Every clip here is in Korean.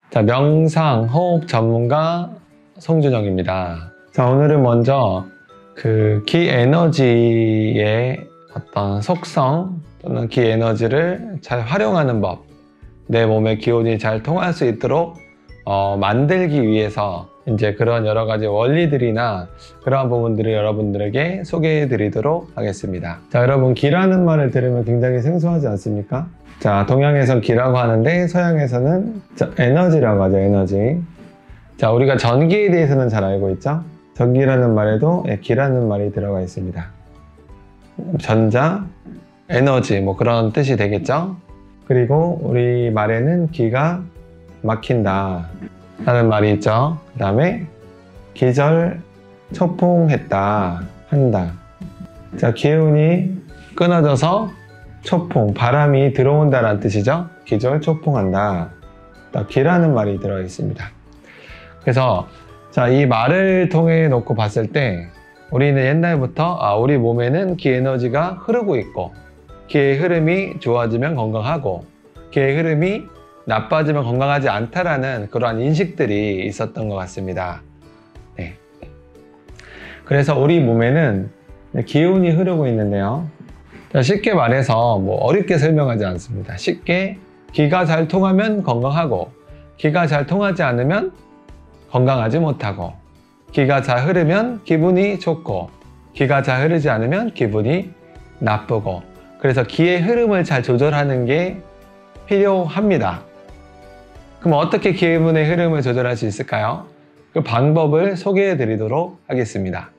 자, 명상, 호흡 전문가 송준영입니다. 자, 오늘은 먼저 기 에너지의 어떤 속성 또는 기 에너지를 잘 활용하는 법, 내 몸의 기운이 잘 통할 수 있도록 만들기 위해서 이제 그런 여러 가지 원리들이나 그러한 부분들을 여러분들에게 소개해 드리도록 하겠습니다. 자, 여러분, 기라는 말을 들으면 굉장히 생소하지 않습니까? 자, 동양에선 기라고 하는데 서양에서는 에너지라고 하죠. 에너지. 자, 우리가 전기에 대해서는 잘 알고 있죠? 전기라는 말에도 기라는 말이 들어가 있습니다. 전자, 에너지 뭐 그런 뜻이 되겠죠? 그리고 우리 말에는 기가 막힌다 라는 말이 있죠. 그 다음에 기절 초풍했다, 한다. 자, 기운이 끊어져서 초풍, 바람이 들어온다라는 뜻이죠. 기절 초풍한다. 기라는 말이 들어 있습니다. 그래서 자, 이 말을 통해 놓고 봤을 때 우리는 옛날부터 우리 몸에는 기 에너지가 흐르고 있고, 기의 흐름이 좋아지면 건강하고 기의 흐름이 나빠지면 건강하지 않다라는 그러한 인식들이 있었던 것 같습니다. 네. 그래서 우리 몸에는 기운이 흐르고 있는데요. 쉽게 말해서 뭐 어렵게 설명하지 않습니다. 쉽게 기가 잘 통하면 건강하고, 기가 잘 통하지 않으면 건강하지 못하고, 기가 잘 흐르면 기분이 좋고, 기가 잘 흐르지 않으면 기분이 나쁘고, 그래서 기의 흐름을 잘 조절하는 게 필요합니다. 그럼 어떻게 기분의 흐름을 조절할 수 있을까요? 그 방법을 소개해 드리도록 하겠습니다.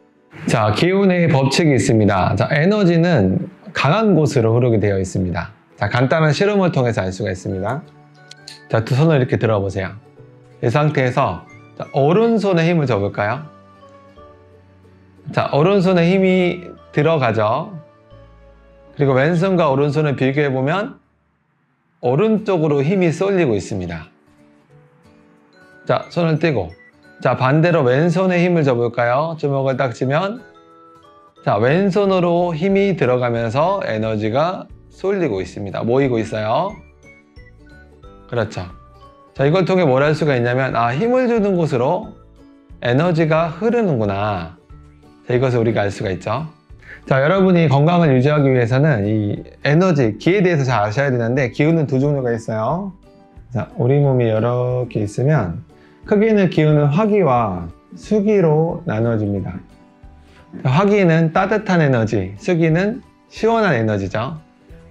자, 기운의 법칙이 있습니다. 자, 에너지는 강한 곳으로 흐르게 되어 있습니다. 자, 간단한 실험을 통해서 알 수가 있습니다. 자, 두 손을 이렇게 들어보세요. 이 상태에서 오른손에 힘을 줘볼까요? 자, 오른손에 힘이 들어가죠. 그리고 왼손과 오른손을 비교해보면 오른쪽으로 힘이 쏠리고 있습니다. 자, 손을 떼고, 자, 반대로 왼손에 힘을 줘볼까요? 주먹을 딱 쥐면, 자, 왼손으로 힘이 들어가면서 에너지가 쏠리고 있습니다. 모이고 있어요. 그렇죠. 자, 이걸 통해 뭘 할 수가 있냐면, 힘을 주는 곳으로 에너지가 흐르는구나. 자, 이것을 우리가 알 수가 있죠. 자, 여러분이 건강을 유지하기 위해서는 이 에너지, 기에 대해서 잘 아셔야 되는데, 기운은 두 종류가 있어요. 자, 우리 몸이 이렇게 있으면 크게는 기운은 화기와 수기로 나눠집니다. 화기는 따뜻한 에너지, 수기는 시원한 에너지죠.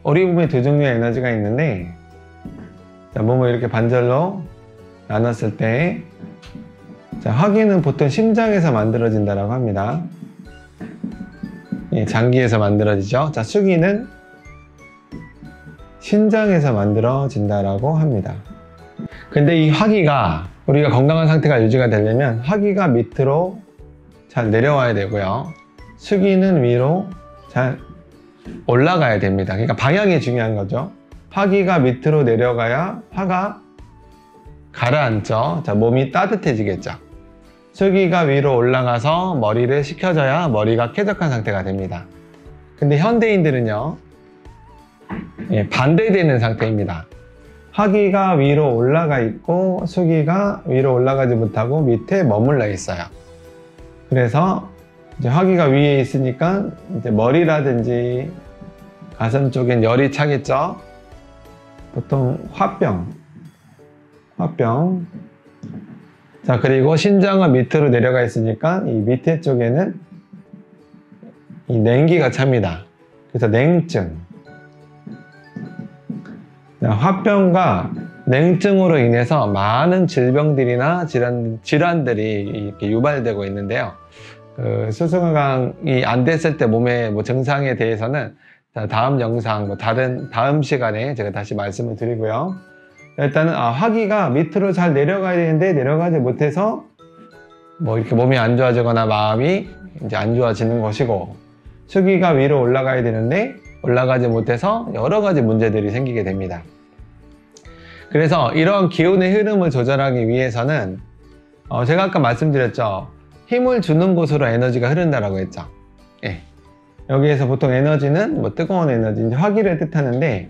우리 몸에 두 종류의 에너지가 있는데, 자, 몸을 이렇게 반절로 나눴을 때, 자, 화기는 보통 심장에서 만들어진다고 합니다. 장기에서 만들어지죠. 자, 수기는 신장에서 만들어진다고 합니다. 근데 이 화기가, 우리가 건강한 상태가 유지가 되려면 화기가 밑으로 잘 내려와야 되고요. 수기는 위로 잘 올라가야 됩니다. 그러니까 방향이 중요한 거죠. 화기가 밑으로 내려가야 화가 가라앉죠. 자, 몸이 따뜻해지겠죠. 수기가 위로 올라가서 머리를 식혀줘야 머리가 쾌적한 상태가 됩니다. 근데 현대인들은요, 반대되는 상태입니다. 화기가 위로 올라가 있고 수기가 위로 올라가지 못하고 밑에 머물러 있어요. 그래서 이제 화기가 위에 있으니까 이제 머리라든지 가슴 쪽엔 열이 차겠죠. 보통 화병. 자, 그리고 신장은 밑으로 내려가 있으니까 이 밑에 쪽에는 이 냉기가 찹니다. 그래서 냉증. 자, 화병과 냉증으로 인해서 많은 질병들이나 질환들이 이렇게 유발되고 있는데요. 수소강이 안 됐을 때 몸의 증상에 대해서는 다음 영상, 다음 시간에 제가 다시 말씀을 드리고요. 일단은 화기가 밑으로 잘 내려가야 되는데 내려가지 못해서 이렇게 몸이 안 좋아지거나 마음이 이제 안 좋아지는 것이고, 수기가 위로 올라가야 되는데 올라가지 못해서 여러 가지 문제들이 생기게 됩니다. 그래서 이런 기운의 흐름을 조절하기 위해서는 제가 아까 말씀드렸죠. 힘을 주는 곳으로 에너지가 흐른다라고 했죠. 여기에서 보통 에너지는 뜨거운 에너지, 화기를 뜻하는데,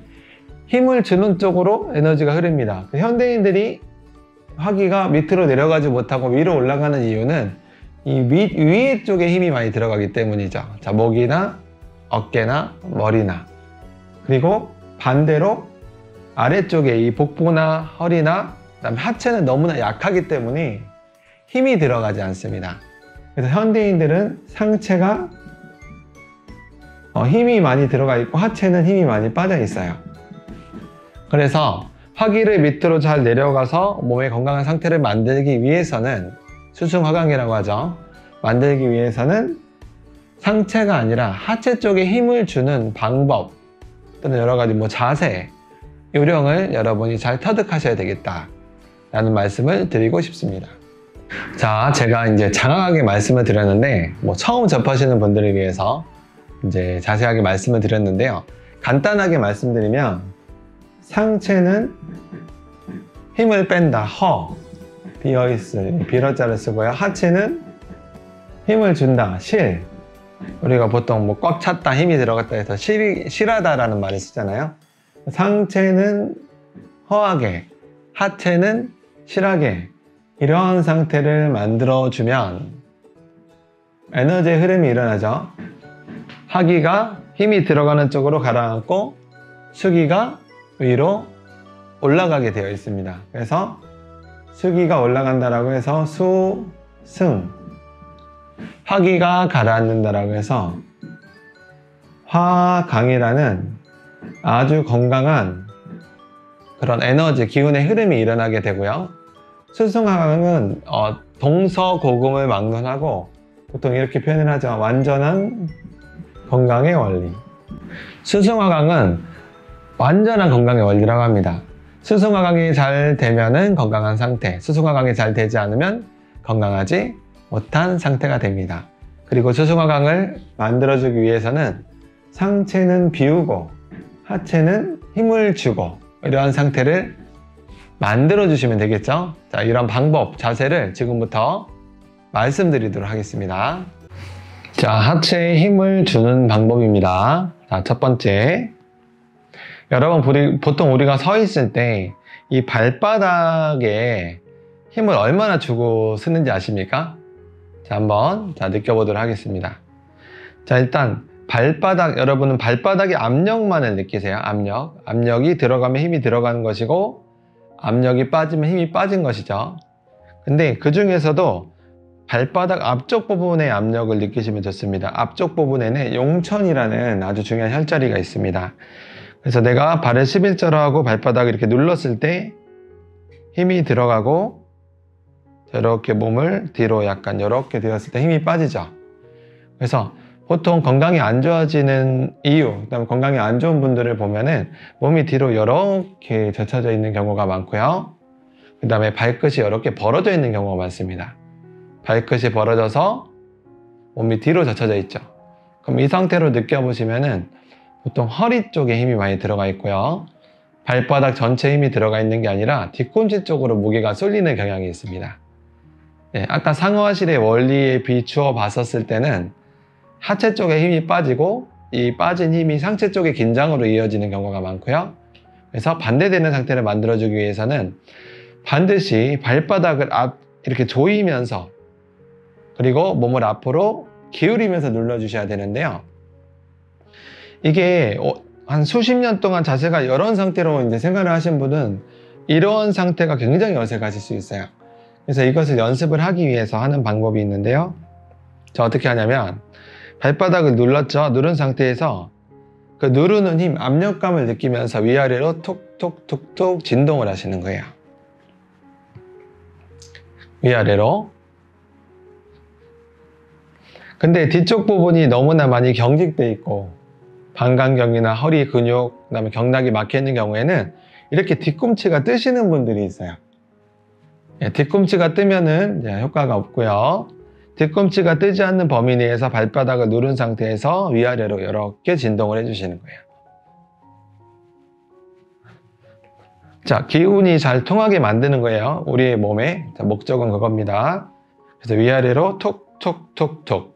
힘을 주는 쪽으로 에너지가 흐릅니다. 현대인들이 하기가 밑으로 내려가지 못하고 위로 올라가는 이유는 이 위에 쪽에 힘이 많이 들어가기 때문이죠. 자, 목이나 어깨나 머리나. 그리고 반대로 아래쪽에 이 복부나 허리나 그다음에 하체는 너무나 약하기 때문에 힘이 들어가지 않습니다. 그래서 현대인들은 상체가 힘이 많이 들어가 있고 하체는 힘이 많이 빠져 있어요. 그래서 하기를 밑으로 잘 내려가서 몸의 건강한 상태를 만들기 위해서는 수승화강이라고 하죠. 만들기 위해서는 상체가 아니라 하체 쪽에 힘을 주는 방법 또는 여러 가지 자세, 요령을 여러분이 잘 터득하셔야 되겠다 라는 말씀을 드리고 싶습니다. 자, 제가 이제 장황하게 말씀을 드렸는데 처음 접하시는 분들을 위해서 이제 자세하게 말씀을 드렸는데요. 간단하게 말씀드리면 상체는 힘을 뺀다, 비어있을, 비러자를 쓰고요. 하체는 힘을 준다, 실. 우리가 보통 꽉 찼다, 힘이 들어갔다 해서 실하다라는 말을 쓰잖아요. 상체는 허하게, 하체는 실하게 이런 상태를 만들어주면 에너지의 흐름이 일어나죠. 하기가 힘이 들어가는 쪽으로 가라앉고 수기가 위로 올라가게 되어 있습니다. 그래서 수기가 올라간다라고 해서 수승, 하기가 가라앉는다라고 해서 화강이라는 아주 건강한 그런 에너지, 기운의 흐름이 일어나게 되고요. 수승화강은 동서고금을 막론하고 보통 이렇게 표현을 하죠. 완전한 건강의 원리. 수승화강은 완전한 건강의 원리라고 합니다. 수승화강이 잘 되면은 건강한 상태, 수승화강이 잘 되지 않으면 건강하지 못한 상태가 됩니다. 그리고 수승화강을 만들어주기 위해서는 상체는 비우고 하체는 힘을 주고 이러한 상태를 만들어 주시면 되겠죠. 자, 이런 방법, 자세를 지금부터 말씀드리도록 하겠습니다. 자, 하체에 힘을 주는 방법입니다. 자, 첫 번째, 여러분 보통 우리가 서 있을 때 이 발바닥에 힘을 얼마나 주고 쓰는지 아십니까? 자, 한번 느껴보도록 하겠습니다. 자, 일단 여러분은 발바닥의 압력만을 느끼세요. 압력이 들어가면 힘이 들어가는 것이고 압력이 빠지면 힘이 빠진 것이죠. 근데 그 중에서도 발바닥 앞쪽 부분의 압력을 느끼시면 좋습니다. 앞쪽 부분에는 용천이라는 아주 중요한 혈자리가 있습니다. 그래서 내가 발을 11자로 하고 발바닥을 이렇게 눌렀을 때 힘이 들어가고 이렇게 몸을 뒤로 약간 이렇게 되었을 때 힘이 빠지죠. 그래서 보통 건강이 안 좋아지는 이유, 그다음에 건강이 안 좋은 분들을 보면은 몸이 뒤로 이렇게 젖혀져 있는 경우가 많고요. 그 다음에 발끝이 이렇게 벌어져 있는 경우가 많습니다. 발끝이 벌어져서 몸이 뒤로 젖혀져 있죠. 그럼 이 상태로 느껴보시면은 보통 허리 쪽에 힘이 많이 들어가 있고요. 발바닥 전체에 힘이 들어가 있는 게 아니라 뒤꿈치 쪽으로 무게가 쏠리는 경향이 있습니다. 네, 아까 상어하실의 원리에 비추어 봤었을 때는 하체 쪽에 힘이 빠지고 이 빠진 힘이 상체 쪽의 긴장으로 이어지는 경우가 많고요. 그래서 반대되는 상태를 만들어주기 위해서는 반드시 발바닥을 이렇게 조이면서 그리고 몸을 앞으로 기울이면서 눌러주셔야 되는데요. 이게 한 수십 년 동안 자세가 이런 상태로 이제 생활을 하신 분은 이런 상태가 굉장히 어색하실 수 있어요. 그래서 이것을 연습을 하기 위해서 하는 방법이 있는데요. 자, 어떻게 하냐면 발바닥을 눌렀죠. 누른 상태에서 그 누르는 힘, 압력감을 느끼면서 위아래로 톡톡톡톡 진동을 하시는 거예요. 위아래로. 근데 뒤쪽 부분이 너무나 많이 경직돼 있고 방광경이나 허리 근육, 그다음에 경락이 막혀 있는 경우에는 이렇게 뒤꿈치가 뜨시는 분들이 있어요. 뒤꿈치가 뜨면은 효과가 없고요. 뒤꿈치가 뜨지 않는 범위 내에서 발바닥을 누른 상태에서 위아래로 이렇게 진동을 해주시는 거예요. 자, 기운이 잘 통하게 만드는 거예요. 우리의 몸에. 자, 목적은 그겁니다. 그래서 위아래로 톡톡톡톡.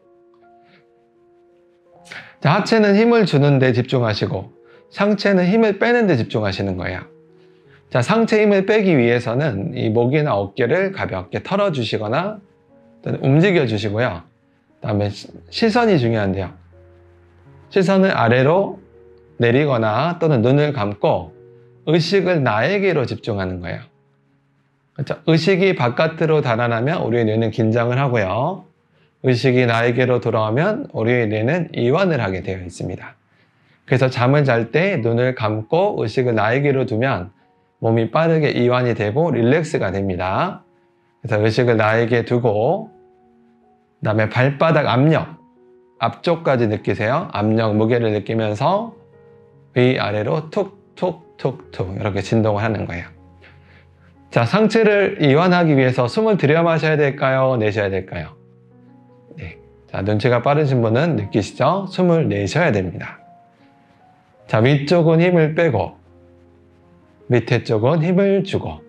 자, 하체는 힘을 주는 데 집중하시고 상체는 힘을 빼는 데 집중하시는 거예요. 자, 상체 힘을 빼기 위해서는 이 목이나 어깨를 가볍게 털어주시거나 움직여 주시고요. 그 다음에 시선이 중요한데요. 시선을 아래로 내리거나 또는 눈을 감고 의식을 나에게로 집중하는 거예요. 그렇죠? 의식이 바깥으로 달아나면 우리의 뇌는 긴장을 하고요. 의식이 나에게로 돌아오면 우리의 뇌는 이완을 하게 되어 있습니다. 그래서 잠을 잘 때 눈을 감고 의식을 나에게로 두면 몸이 빠르게 이완이 되고 릴렉스가 됩니다. 그래서 의식을 나에게 두고 그 다음에 발바닥 압력, 앞쪽까지 느끼세요. 압력, 무게를 느끼면서 위아래로 툭툭툭툭 이렇게 진동을 하는 거예요. 자, 상체를 이완하기 위해서 숨을 들여 마셔야 될까요? 내셔야 될까요? 네. 자, 눈치가 빠르신 분은 느끼시죠? 숨을 내셔야 됩니다. 자, 위쪽은 힘을 빼고 밑에 쪽은 힘을 주고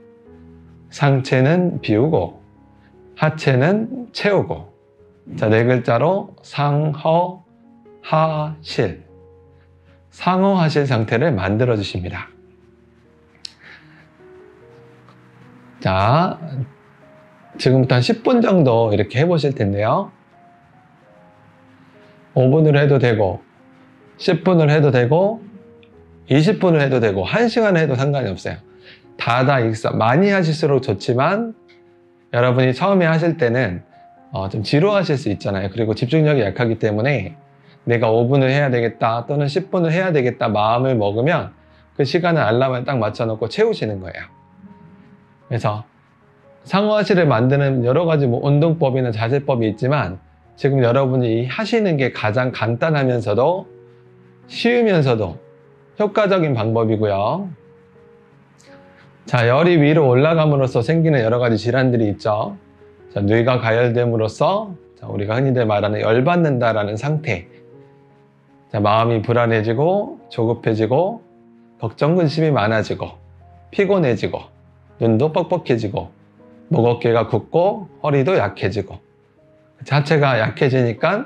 상체는 비우고 하체는 채우고 자, 네 글자로 상허하실 상허하실 상태를 만들어 주십니다. 자, 지금부터 한 10분 정도 이렇게 해보실 텐데요. 5분으로 해도 되고 10분을 해도 되고 20분을 해도 되고 1시간 해도 상관이 없어요. 다다 익사 많이 하실수록 좋지만 여러분이 처음에 하실 때는 좀 지루하실 수 있잖아요. 그리고 집중력이 약하기 때문에 내가 5분을 해야 되겠다 또는 10분을 해야 되겠다 마음을 먹으면 그 시간을 알람을 딱 맞춰놓고 채우시는 거예요. 그래서 상어하실을 만드는 여러 가지 운동법이나 자세법이 있지만 지금 여러분이 하시는 게 가장 간단하면서도 쉬우면서도 효과적인 방법이고요. 자, 열이 위로 올라감으로써 생기는 여러 가지 질환들이 있죠. 자, 뇌가 가열됨으로써 우리가 흔히들 말하는 열받는다라는 상태. 자, 마음이 불안해지고 조급해지고 걱정 근심이 많아지고 피곤해지고 눈도 뻑뻑해지고 목 어깨가 굳고 허리도 약해지고 자체가 약해지니까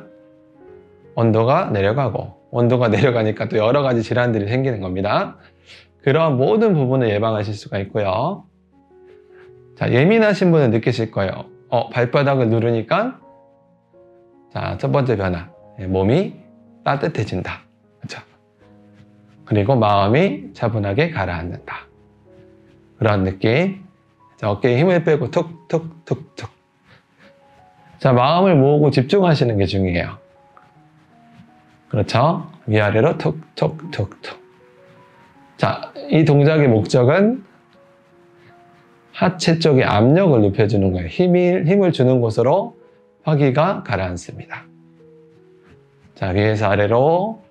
온도가 내려가고 온도가 내려가니까 또 여러 가지 질환들이 생기는 겁니다. 그런 모든 부분을 예방하실 수가 있고요. 자, 예민하신 분은 느끼실 거예요. 발바닥을 누르니까 자, 첫 번째 변화. 몸이 따뜻해진다. 그렇죠? 그리고 마음이 차분하게 가라앉는다. 그런 느낌. 자, 어깨에 힘을 빼고 툭툭툭툭. 자, 마음을 모으고 집중하시는 게 중요해요. 그렇죠? 위아래로 툭툭툭툭. 자, 이 동작의 목적은 하체 쪽에 압력을 높여주는 거예요. 힘을 주는 곳으로 화기가 가라앉습니다. 자, 위에서 아래로.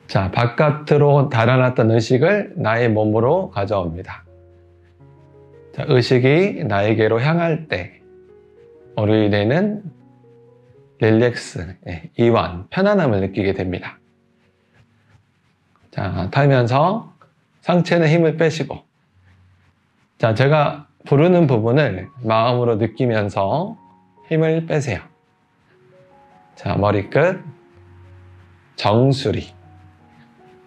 자, 바깥으로 달아났던 의식을 나의 몸으로 가져옵니다. 자, 의식이 나에게로 향할 때 우리 뇌는 릴렉스, 이완, 편안함을 느끼게 됩니다. 자, 타면서 상체는 힘을 빼시고 자, 제가 부르는 부분을 마음으로 느끼면서 힘을 빼세요. 자, 머리끝, 정수리.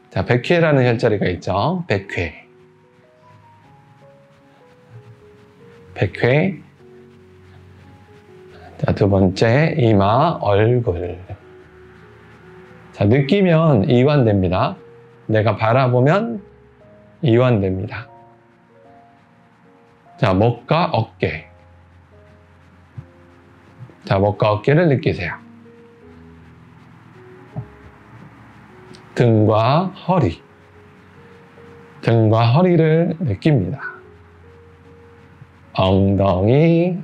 자, 백회라는 혈자리가 있죠. 백회. 백회. 자, 두 번째, 이마, 얼굴. 자, 느끼면 이완됩니다. 내가 바라보면 이완됩니다. 자, 목과 어깨. 자, 목과 어깨를 느끼세요. 등과 허리. 등과 허리를 느낍니다. 엉덩이,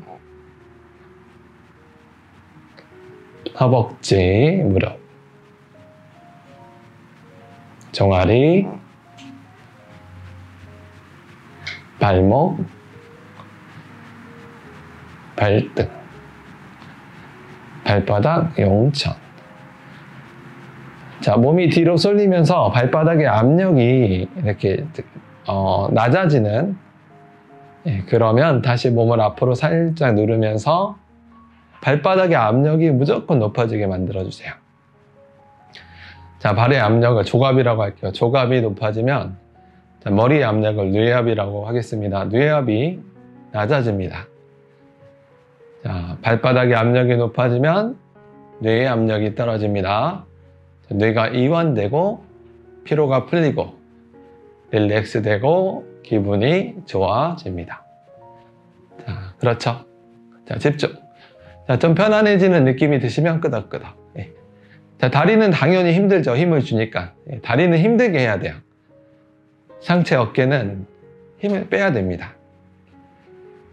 허벅지, 무릎, 종아리, 발목, 발등, 발바닥, 용천. 자, 몸이 뒤로 쏠리면서 발바닥의 압력이 이렇게 낮아지는, 그러면 다시 몸을 앞으로 살짝 누르면서 발바닥의 압력이 무조건 높아지게 만들어주세요. 자, 발의 압력을 조갑이라고 할게요. 조갑이 높아지면 자, 머리의 압력을 뇌압이라고 하겠습니다. 뇌압이 낮아집니다. 자, 발바닥의 압력이 높아지면 뇌의 압력이 떨어집니다. 자, 뇌가 이완되고 피로가 풀리고 릴렉스되고 기분이 좋아집니다. 자, 그렇죠. 자, 집중. 자, 좀 편안해지는 느낌이 드시면 끄덕끄덕. 예. 자, 다리는 당연히 힘들죠. 힘을 주니까. 예, 다리는 힘들게 해야 돼요. 상체, 어깨는 힘을 빼야 됩니다.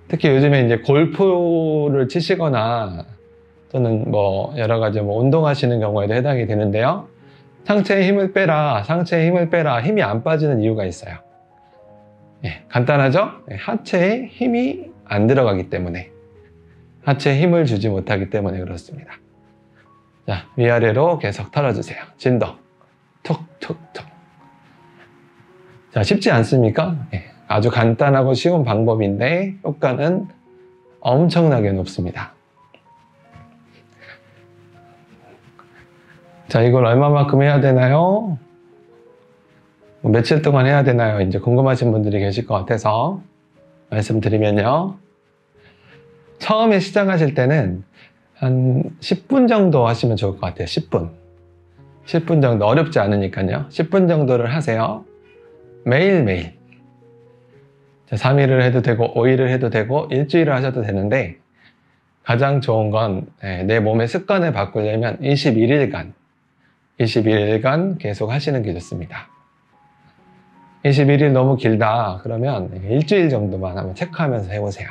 특히 요즘에 이제 골프를 치시거나 또는 뭐 여러 가지 뭐 운동하시는 경우에도 해당이 되는데요. 상체에 힘을 빼라, 상체에 힘을 빼라, 힘이 안 빠지는 이유가 있어요. 예, 간단하죠? 예, 하체에 힘이 안 들어가기 때문에, 하체에 힘을 주지 못하기 때문에 그렇습니다. 자, 위아래로 계속 털어주세요. 진동, 툭툭툭. 자, 쉽지 않습니까? 예, 아주 간단하고 쉬운 방법인데 효과는 엄청나게 높습니다. 자, 이걸 얼마만큼 해야 되나요? 며칠 동안 해야 되나요? 이제 궁금하신 분들이 계실 것 같아서 말씀드리면요. 처음에 시작하실 때는 한 10분 정도 하시면 좋을 것 같아요. 10분. 10분 정도 어렵지 않으니까요. 10분 정도를 하세요. 매일매일. 자, 3일을 해도 되고 5일을 해도 되고 일주일을 하셔도 되는데 가장 좋은 건 내 몸의 습관을 바꾸려면 21일간 계속 하시는 게 좋습니다. 21일 너무 길다 그러면 일주일 정도만 한번 체크하면서 해보세요.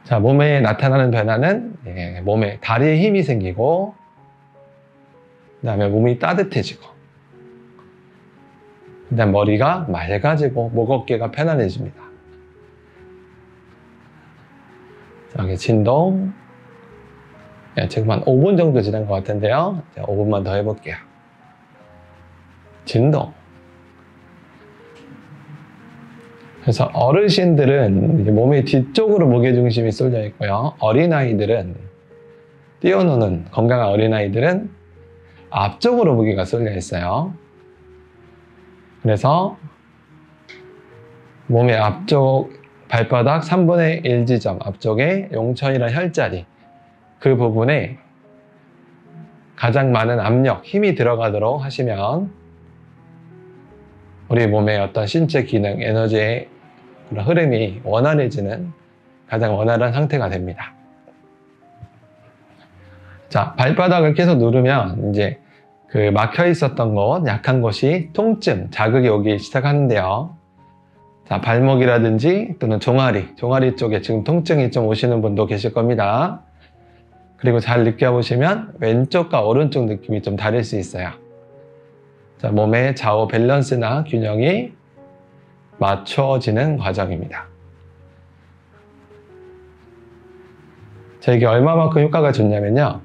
자, 몸에 나타나는 변화는 몸에 다리에 힘이 생기고 그 다음에 몸이 따뜻해지고 그 다음 머리가 맑아지고 목 어깨가 편안해집니다. 자, 여기 진동. 지금 한 5분 정도 지난 것 같은데요. 자, 5분만 더 해볼게요. 진동. 그래서 어르신들은 이제 몸의 뒤쪽으로 무게중심이 쏠려 있고요. 어린아이들은, 뛰어노는 건강한 어린아이들은 앞쪽으로 무게가 쏠려 있어요. 그래서 몸의 앞쪽 발바닥 3분의 1 지점 앞쪽에 용천이나 혈자리 그 부분에 가장 많은 압력, 힘이 들어가도록 하시면 우리 몸의 어떤 신체 기능, 에너지의 그런 흐름이 원활해지는 가장 원활한 상태가 됩니다. 자, 발바닥을 계속 누르면 이제 그 막혀 있었던 곳, 약한 곳이 통증, 자극이 오기 시작하는데요. 자, 발목이라든지 또는 종아리 쪽에 지금 통증이 좀 오시는 분도 계실 겁니다. 그리고 잘 느껴보시면 왼쪽과 오른쪽 느낌이 좀 다를 수 있어요. 자, 몸의 좌우 밸런스나 균형이 맞춰지는 과정입니다. 자, 이게 얼마만큼 효과가 좋냐면요.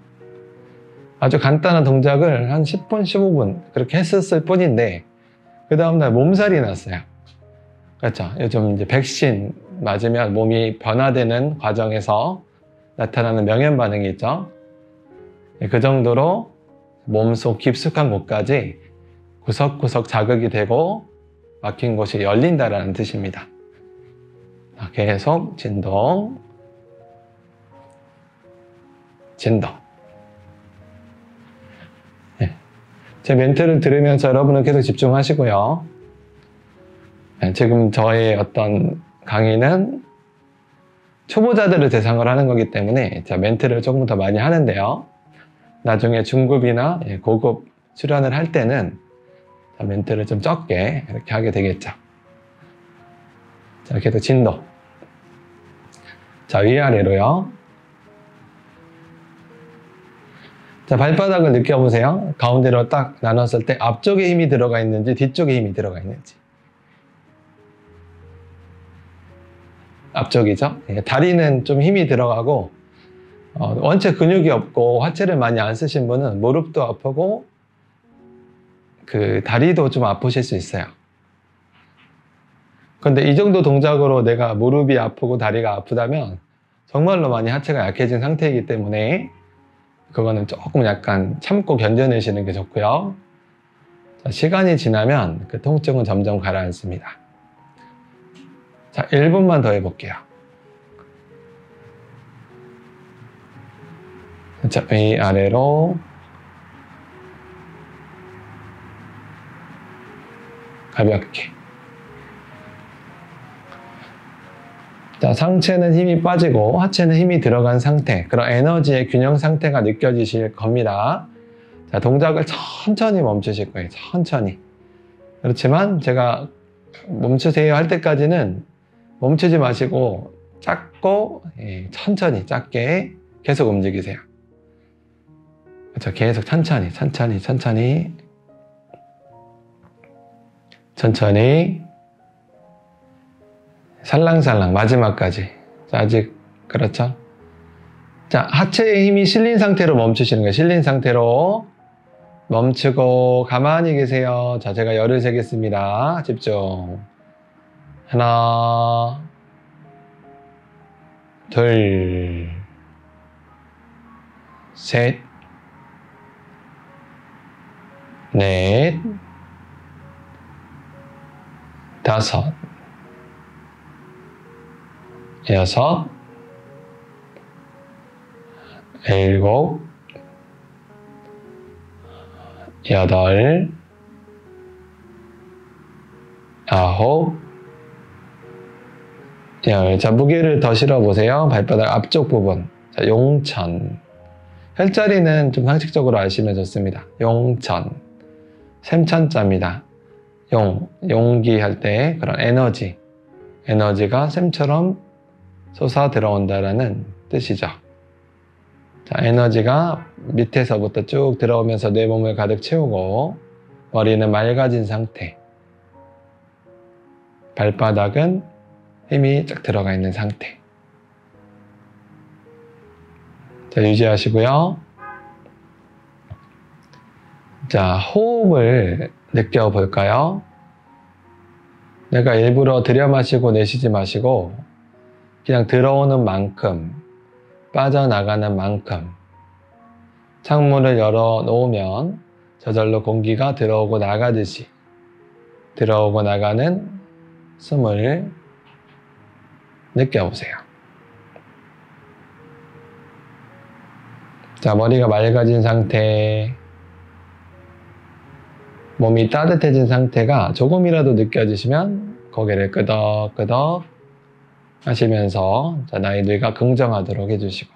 아주 간단한 동작을 한 10분, 15분 그렇게 했었을 뿐인데 그 다음날 몸살이 났어요. 그렇죠? 요즘 이제 백신 맞으면 몸이 변화되는 과정에서 나타나는 명현 반응이 있죠. 그 정도로 몸속 깊숙한 곳까지 구석구석 자극이 되고 막힌 곳이 열린다라는 뜻입니다. 계속 진동, 진동. 네. 제 멘트를 들으면서 여러분은 계속 집중하시고요. 네, 지금 저의 어떤 강의는 초보자들을 대상으로 하는 거기 때문에 자, 멘트를 조금 더 많이 하는데요. 나중에 중급이나 고급 수련을 할 때는 자, 멘트를 좀 적게 이렇게 하게 되겠죠. 자, 이렇게 또 진동. 자, 위아래로요. 자, 발바닥을 느껴보세요. 가운데로 딱 나눴을 때 앞쪽에 힘이 들어가 있는지 뒤쪽에 힘이 들어가 있는지. 앞쪽이죠. 다리는 좀 힘이 들어가고 원체 근육이 없고 하체를 많이 안 쓰신 분은 무릎도 아프고 그 다리도 좀 아프실 수 있어요. 그런데 이 정도 동작으로 내가 무릎이 아프고 다리가 아프다면 정말로 많이 하체가 약해진 상태이기 때문에 그거는 조금 약간 참고 견뎌내시는 게 좋고요. 자, 시간이 지나면 그 통증은 점점 가라앉습니다. 자, 1분만 더 해볼게요. 자, 위아래로 가볍게. 자, 상체는 힘이 빠지고 하체는 힘이 들어간 상태, 그런 에너지의 균형 상태가 느껴지실 겁니다. 자, 동작을 천천히 멈추실 거예요. 천천히. 그렇지만 제가 멈추세요 할 때까지는 멈추지 마시고 작고 천천히 작게 계속 움직이세요. 그렇죠. 계속 천천히 살랑살랑 마지막까지. 자, 아직 그렇죠. 자, 하체의 힘이 실린 상태로 멈추시는 거예요. 실린 상태로 멈추고 가만히 계세요. 자, 제가 열을 세겠습니다. 집중. 하나, 둘, 셋, 넷, 다섯, 여섯, 일곱, 여덟, 아홉, 열. 자, 무게를 더 실어보세요. 발바닥 앞쪽 부분. 자, 용천. 혈자리는 좀 상식적으로 아시면 좋습니다. 용천. 샘천자입니다. 용기 할 때 그런 에너지가 샘처럼 솟아 들어온다라는 뜻이죠. 자, 에너지가 밑에서부터 쭉 들어오면서 내 몸을 가득 채우고 머리는 맑아진 상태, 발바닥은 힘이 쫙 들어가 있는 상태. 자, 유지하시고요. 자, 호흡을 느껴볼까요? 내가 일부러 들여 마시고 내쉬지 마시고 그냥 들어오는 만큼, 빠져나가는 만큼. 창문을 열어 놓으면 저절로 공기가 들어오고 나가듯이 들어오고 나가는 숨을 느껴보세요. 자, 머리가 맑아진 상태, 몸이 따뜻해진 상태가 조금이라도 느껴지시면 고개를 끄덕끄덕 하시면서 자, 나의 뇌가 긍정하도록 해주시고,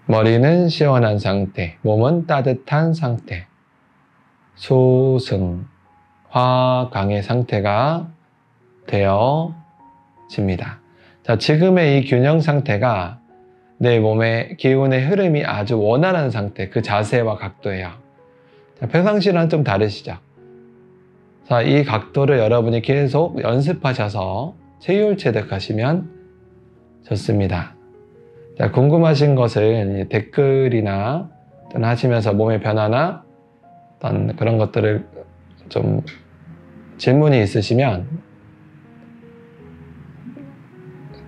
머리는 시원한 상태, 몸은 따뜻한 상태, 수승, 화강의 상태가 되어집니다. 자, 지금의 이 균형 상태가 내 몸의 기운의 흐름이 아주 원활한 상태, 그 자세와 각도예요. 자, 평상시랑 좀 다르시죠? 자, 이 각도를 여러분이 계속 연습하셔서 체율체득하시면 좋습니다. 자, 궁금하신 것을 댓글이나 또는 하시면서 몸의 변화나 어떤 그런 것들을 좀 질문이 있으시면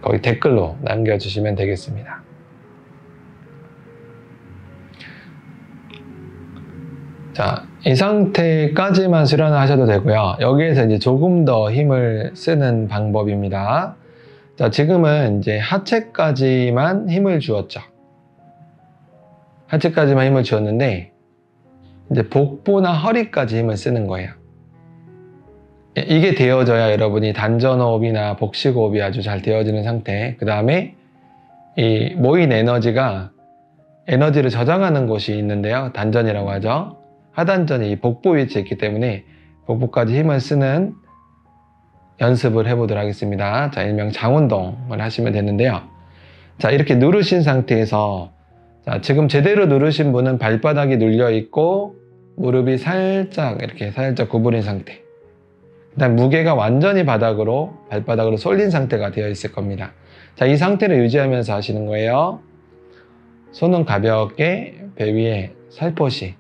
거기 댓글로 남겨주시면 되겠습니다. 자, 이 상태까지만 수련하셔도 되고요. 여기에서 이제 조금 더 힘을 쓰는 방법입니다. 자, 지금은 이제 하체까지만 힘을 주었죠. 하체까지만 힘을 주었는데, 이제 복부나 허리까지 힘을 쓰는 거예요. 이게 되어져야 여러분이 단전호흡이나 복식호흡이 아주 잘 되어지는 상태. 그 다음에 이 모인 에너지를 저장하는 곳이 있는데요. 단전이라고 하죠. 하단전이 이 복부 위치에 있기 때문에 복부까지 힘을 쓰는 연습을 해보도록 하겠습니다. 자, 일명 장운동을 하시면 되는데요. 자, 이렇게 누르신 상태에서 자, 지금 제대로 누르신 분은 발바닥이 눌려 있고 무릎이 살짝 구부린 상태. 그다음 무게가 완전히 발바닥으로 쏠린 상태가 되어 있을 겁니다. 자, 이 상태를 유지하면서 하시는 거예요. 손은 가볍게 배 위에 살포시.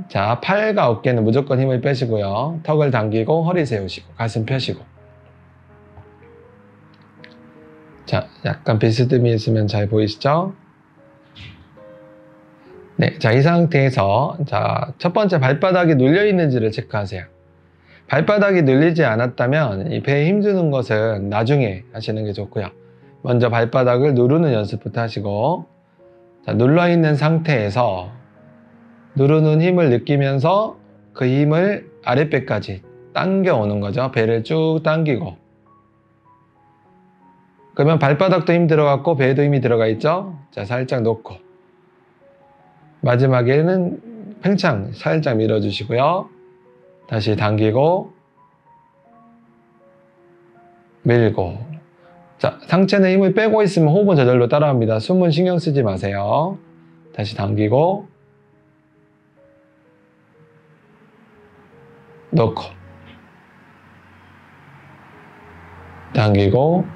자, 팔과 어깨는 무조건 힘을 빼시고요. 턱을 당기고 허리 세우시고 가슴 펴시고. 자, 약간 비스듬히 있으면 잘 보이시죠? 네, 자, 이 상태에서 첫 번째 발바닥이 눌려 있는지를 체크하세요. 발바닥이 눌리지 않았다면 이 배에 힘주는 것은 나중에 하시는 게 좋고요. 먼저 발바닥을 누르는 연습부터 하시고, 자, 눌러 있는 상태에서 누르는 힘을 느끼면서 그 힘을 아랫배까지 당겨 오는 거죠. 배를 쭉 당기고. 그러면 발바닥도 힘 들어갔고 배에도 힘이 들어가 있죠. 자, 살짝 놓고 마지막에는 팽창 살짝 밀어주시고요. 다시 당기고 밀고. 자, 상체는 힘을 빼고 있으면 호흡은 저절로 따라합니다. 숨은 신경 쓰지 마세요. 다시 당기고 놓고 당기고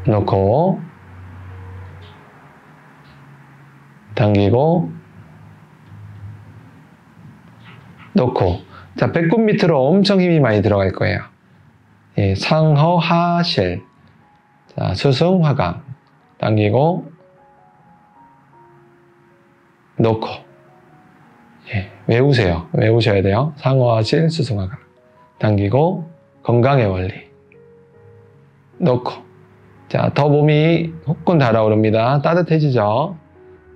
놓고 당기고 놓고. 자, 배꼽 밑으로 엄청 힘이 많이 들어갈 거예요. 예, 상허 하실. 자, 수승 하강 당기고 놓고. 예, 외우셔야 돼요. 상허 하실 수승 하강 당기고 건강의 원리 놓고. 자, 더 몸이 후끈 달아오릅니다. 따뜻해지죠.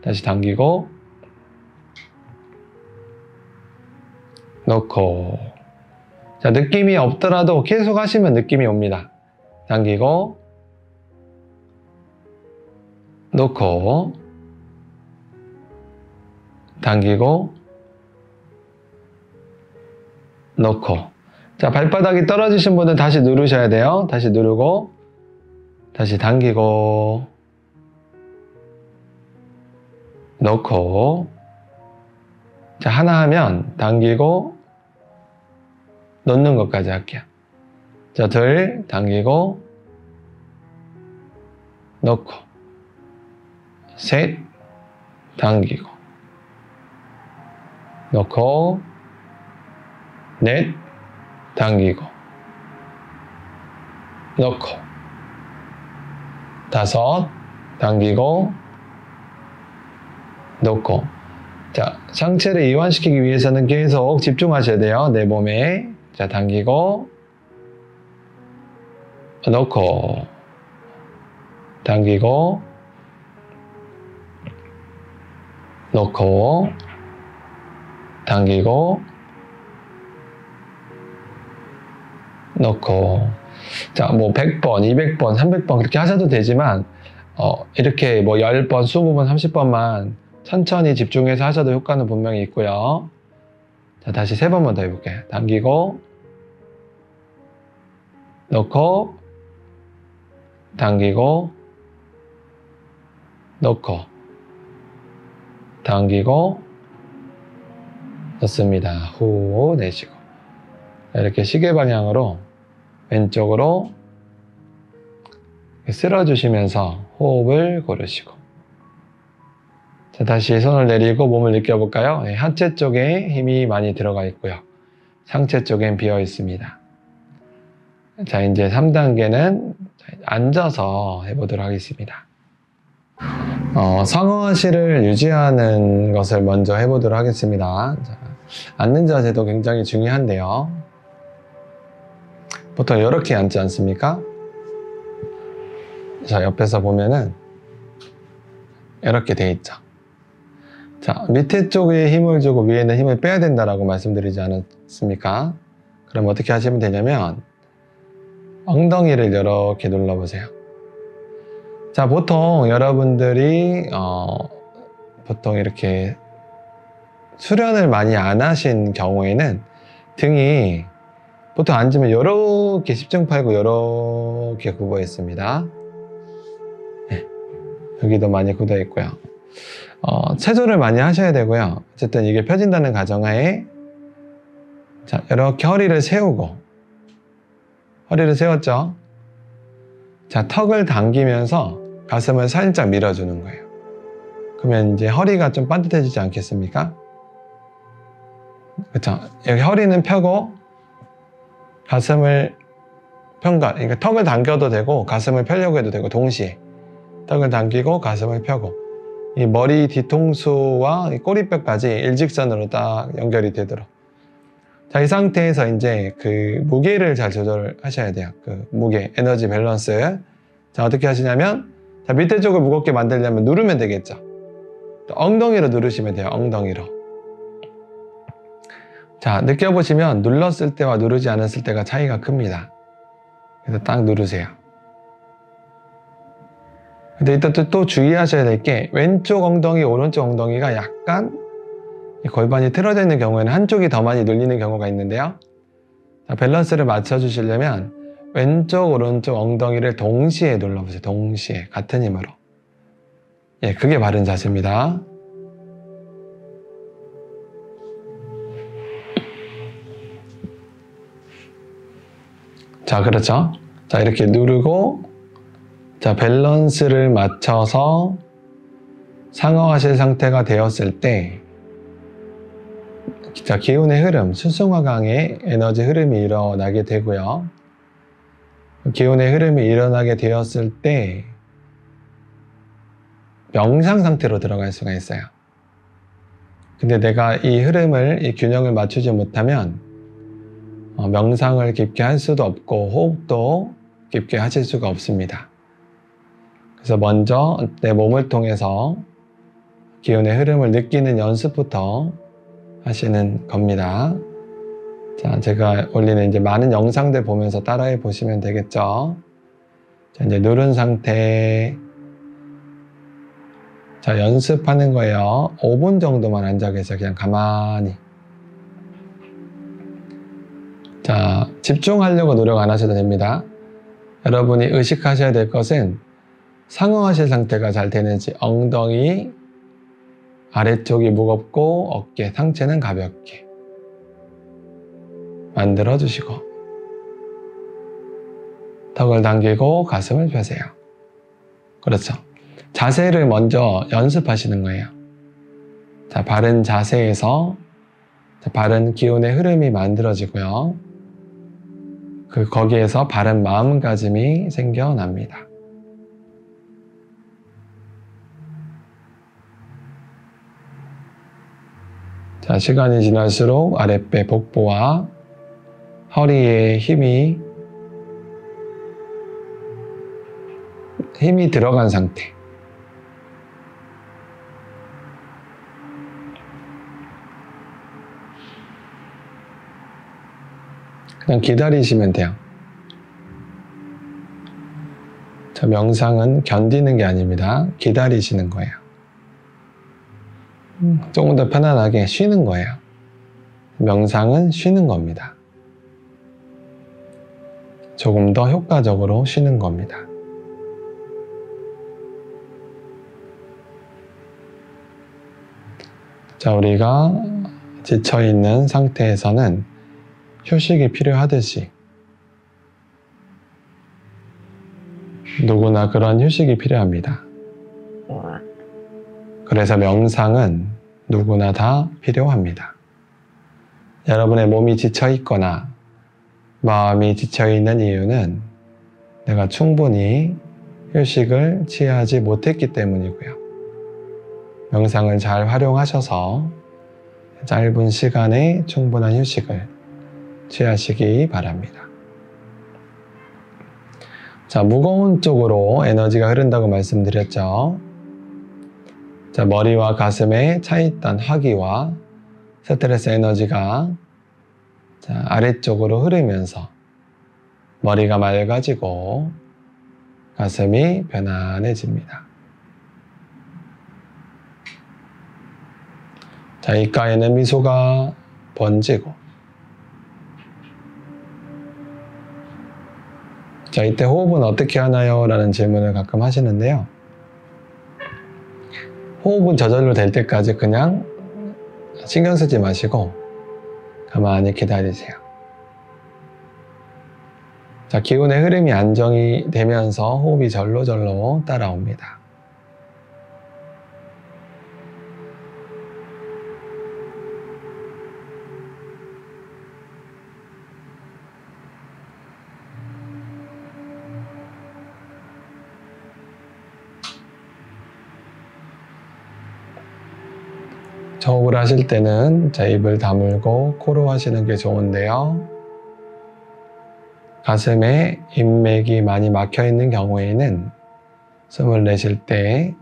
다시 당기고 놓고. 자, 느낌이 없더라도 계속 하시면 느낌이 옵니다. 당기고 놓고 당기고 놓고. 자, 발바닥이 떨어지신 분은 다시 누르셔야 돼요. 다시 누르고 다시 당기고 놓고. 자, 하나 하면 당기고 놓는 것까지 할게요. 자, 둘 당기고 놓고, 셋 당기고 놓고, 넷 당기고 놓고, 다섯 당기고 놓고. 자, 상체를 이완시키기 위해서는 계속 집중하셔야 돼요. 내 몸에. 자, 당기고 놓고 당기고 놓고 당기고 놓고. 자, 뭐 100번, 200번, 300번 그렇게 하셔도 되지만 이렇게 뭐 10번, 20번, 30번만 천천히 집중해서 하셔도 효과는 분명히 있고요. 자, 다시 3번만 더 해볼게요. 당기고 놓고 당기고 놓고 당기고 놓습니다. 후 내쉬고. 이렇게 시계 방향으로 왼쪽으로 쓸어주시면서 호흡을 고르시고. 자, 다시 손을 내리고 몸을 느껴볼까요? 네, 하체 쪽에 힘이 많이 들어가 있고요. 상체 쪽엔 비어 있습니다. 자, 이제 3단계는 앉아서 해보도록 하겠습니다. 상하실을 유지하는 것을 먼저 해보도록 하겠습니다. 자, 앉는 자세도 굉장히 중요한데요. 보통 이렇게 앉지 않습니까? 자, 옆에서 보면은 이렇게 돼 있죠. 자, 밑에 쪽에 힘을 주고 위에는 힘을 빼야 된다라고 말씀드리지 않았습니까? 그럼 어떻게 하시면 되냐면 엉덩이를 이렇게 눌러보세요. 자, 보통 여러분들이 보통 이렇게 수련을 많이 안 하신 경우에는 등이 보통 앉으면 이렇게 10중팔구 이렇게 굽어 있습니다. 네, 여기도 많이 굳어 있고요. 체조를 많이 하셔야 되고요. 어쨌든 이게 펴진다는 가정하에 자, 이렇게 허리를 세우고, 허리를 세웠죠? 자, 턱을 당기면서 가슴을 살짝 밀어주는 거예요. 그러면 이제 허리가 좀 반듯해지지 않겠습니까? 그렇죠? 여기 허리는 펴고 가슴을 그러니까 턱을 당겨도 되고 가슴을 펴려고 해도 되고 동시에. 턱을 당기고 가슴을 펴고 이 머리 뒤통수와 이 꼬리뼈까지 일직선으로 딱 연결이 되도록. 자, 이 상태에서 이제 그 무게를 잘 조절하셔야 돼요. 그 무게, 에너지 밸런스. 자, 어떻게 하시냐면, 자, 밑에 쪽을 무겁게 만들려면 누르면 되겠죠. 엉덩이로 누르시면 돼요. 엉덩이로. 자, 느껴보시면 눌렀을 때와 누르지 않았을 때가 차이가 큽니다. 그래서 딱 누르세요. 근데 이따 또 주의하셔야 될 게 왼쪽 엉덩이, 오른쪽 엉덩이가 약간 골반이 틀어져 있는 경우에는 한쪽이 더 많이 눌리는 경우가 있는데요. 자, 밸런스를 맞춰주시려면 왼쪽, 오른쪽 엉덩이를 동시에 눌러보세요. 동시에. 같은 힘으로. 예, 그게 바른 자세입니다. 자, 그렇죠. 자, 이렇게 누르고, 자, 밸런스를 맞춰서 상어하실 상태가 되었을 때, 자, 기운의 흐름, 수승화강의 에너지 흐름이 일어나게 되고요. 기운의 흐름이 일어나게 되었을 때 명상 상태로 들어갈 수가 있어요. 근데 내가 이 흐름을, 이 균형을 맞추지 못하면 명상을 깊게 할 수도 없고 호흡도 깊게 하실 수가 없습니다. 그래서 먼저 내 몸을 통해서 기운의 흐름을 느끼는 연습부터 하시는 겁니다. 자, 제가 올리는 이제 많은 영상들 보면서 따라해 보시면 되겠죠. 자, 이제 누른 상태. 자, 연습하는 거예요. 5분 정도만 앉아 계세요. 그냥 가만히. 자, 집중하려고 노력 안 하셔도 됩니다. 여러분이 의식하셔야 될 것은 상어하실 상태가 잘 되는지, 엉덩이 아래쪽이 무겁고 어깨, 상체는 가볍게 만들어 주시고 턱을 당기고 가슴을 펴세요. 그렇죠. 자세를 먼저 연습하시는 거예요. 자, 바른 자세에서 바른 기운의 흐름이 만들어지고요. 거기에서 바른 마음가짐이 생겨납니다. 자, 시간이 지날수록 아랫배, 복부와 허리에 힘이 들어간 상태. 그냥 기다리시면 돼요. 자, 명상은 견디는 게 아닙니다. 기다리시는 거예요. 조금 더 편안하게 쉬는 거예요. 명상은 쉬는 겁니다. 조금 더 효과적으로 쉬는 겁니다. 자, 우리가 지쳐있는 상태에서는 휴식이 필요하듯이 누구나 그런 휴식이 필요합니다. 그래서 명상은 누구나 다 필요합니다. 여러분의 몸이 지쳐있거나 마음이 지쳐있는 이유는 내가 충분히 휴식을 취하지 못했기 때문이고요. 명상을 잘 활용하셔서 짧은 시간에 충분한 휴식을 취하시기 바랍니다. 자, 무거운 쪽으로 에너지가 흐른다고 말씀드렸죠. 자, 머리와 가슴에 차있던 화기와 스트레스 에너지가 자, 아래쪽으로 흐르면서 머리가 맑아지고 가슴이 편안해집니다. 자, 입가에는 미소가 번지고 자, 이때 호흡은 어떻게 하나요? 라는 질문을 가끔 하시는데요. 호흡은 저절로 될 때까지 그냥 신경 쓰지 마시고 가만히 기다리세요. 자, 기운의 흐름이 안정이 되면서 호흡이 절로절로 따라옵니다. 호흡을 하실 때는 자, 입을 다물고 코로 하시는 게 좋은데요. 가슴에 인맥이 많이 막혀 있는 경우에는 숨을 내쉴 때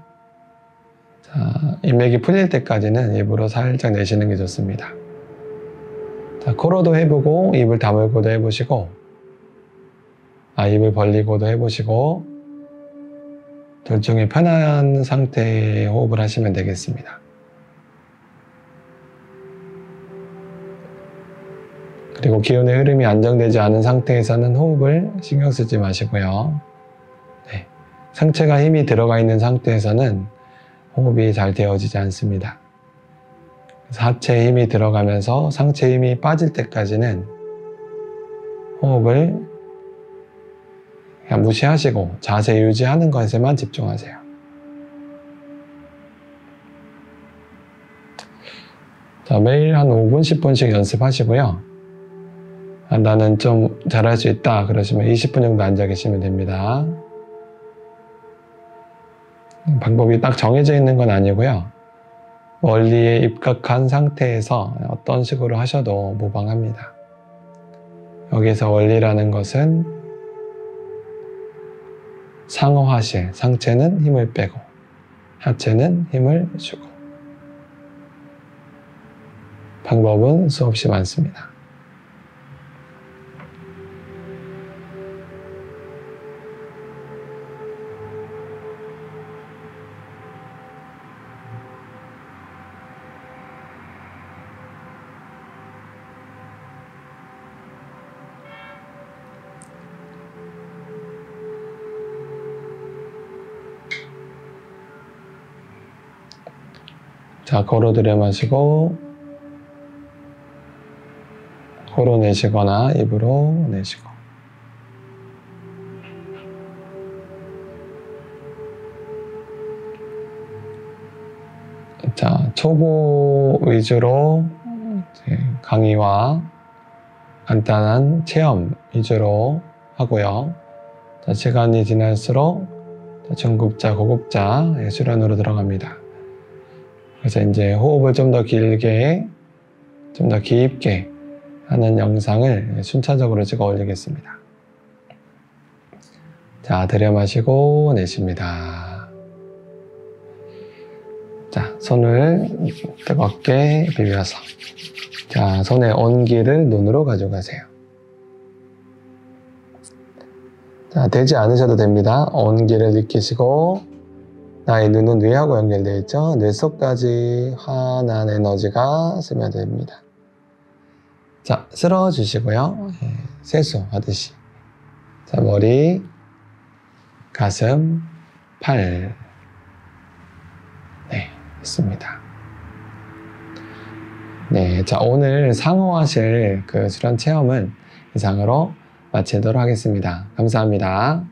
자, 인맥이 풀릴 때까지는 입으로 살짝 내쉬는 게 좋습니다. 자, 코로도 해보고 입을 다물고도 해보시고 입을 벌리고도 해보시고 둘 중에 편한 상태의 호흡을 하시면 되겠습니다. 그리고 기운의 흐름이 안정되지 않은 상태에서는 호흡을 신경 쓰지 마시고요. 네. 상체가 힘이 들어가 있는 상태에서는 호흡이 잘 되어지지 않습니다. 그래서 하체에 힘이 들어가면서 상체 힘이 빠질 때까지는 호흡을 그냥 무시하시고 자세 유지하는 것에만 집중하세요. 자, 매일 한 5분, 10분씩 연습하시고요. 나는 좀 잘할 수 있다 그러시면 20분 정도 앉아 계시면 됩니다. 방법이 딱 정해져 있는 건 아니고요. 원리에 입각한 상태에서 어떤 식으로 하셔도 무방합니다. 여기서 원리라는 것은 상하하실, 상체는 힘을 빼고 하체는 힘을 주고 방법은 수없이 많습니다. 자, 코로 들여마시고 코로 내쉬거나 입으로 내쉬고 자, 초보 위주로 강의와 간단한 체험 위주로 하고요. 자, 시간이 지날수록 중급자, 고급자 수련으로 들어갑니다. 그래서 이제 호흡을 좀 더 길게, 좀 더 깊게 하는 영상을 순차적으로 찍어 올리겠습니다. 자, 들여마시고 내쉽니다. 자, 손을 뜨겁게 비벼서 자, 손의 온기를 눈으로 가져가세요. 자, 되지 않으셔도 됩니다. 온기를 느끼시고 나의 눈은 뇌하고 연결되어 있죠. 뇌 속까지 환한 에너지가 스며듭니다. 자, 쓸어주시고요. 세수하듯이. 자, 머리, 가슴, 팔. 네, 됐습니다. 네, 자, 오늘 상호하실 그 수련 체험은 이상으로 마치도록 하겠습니다. 감사합니다.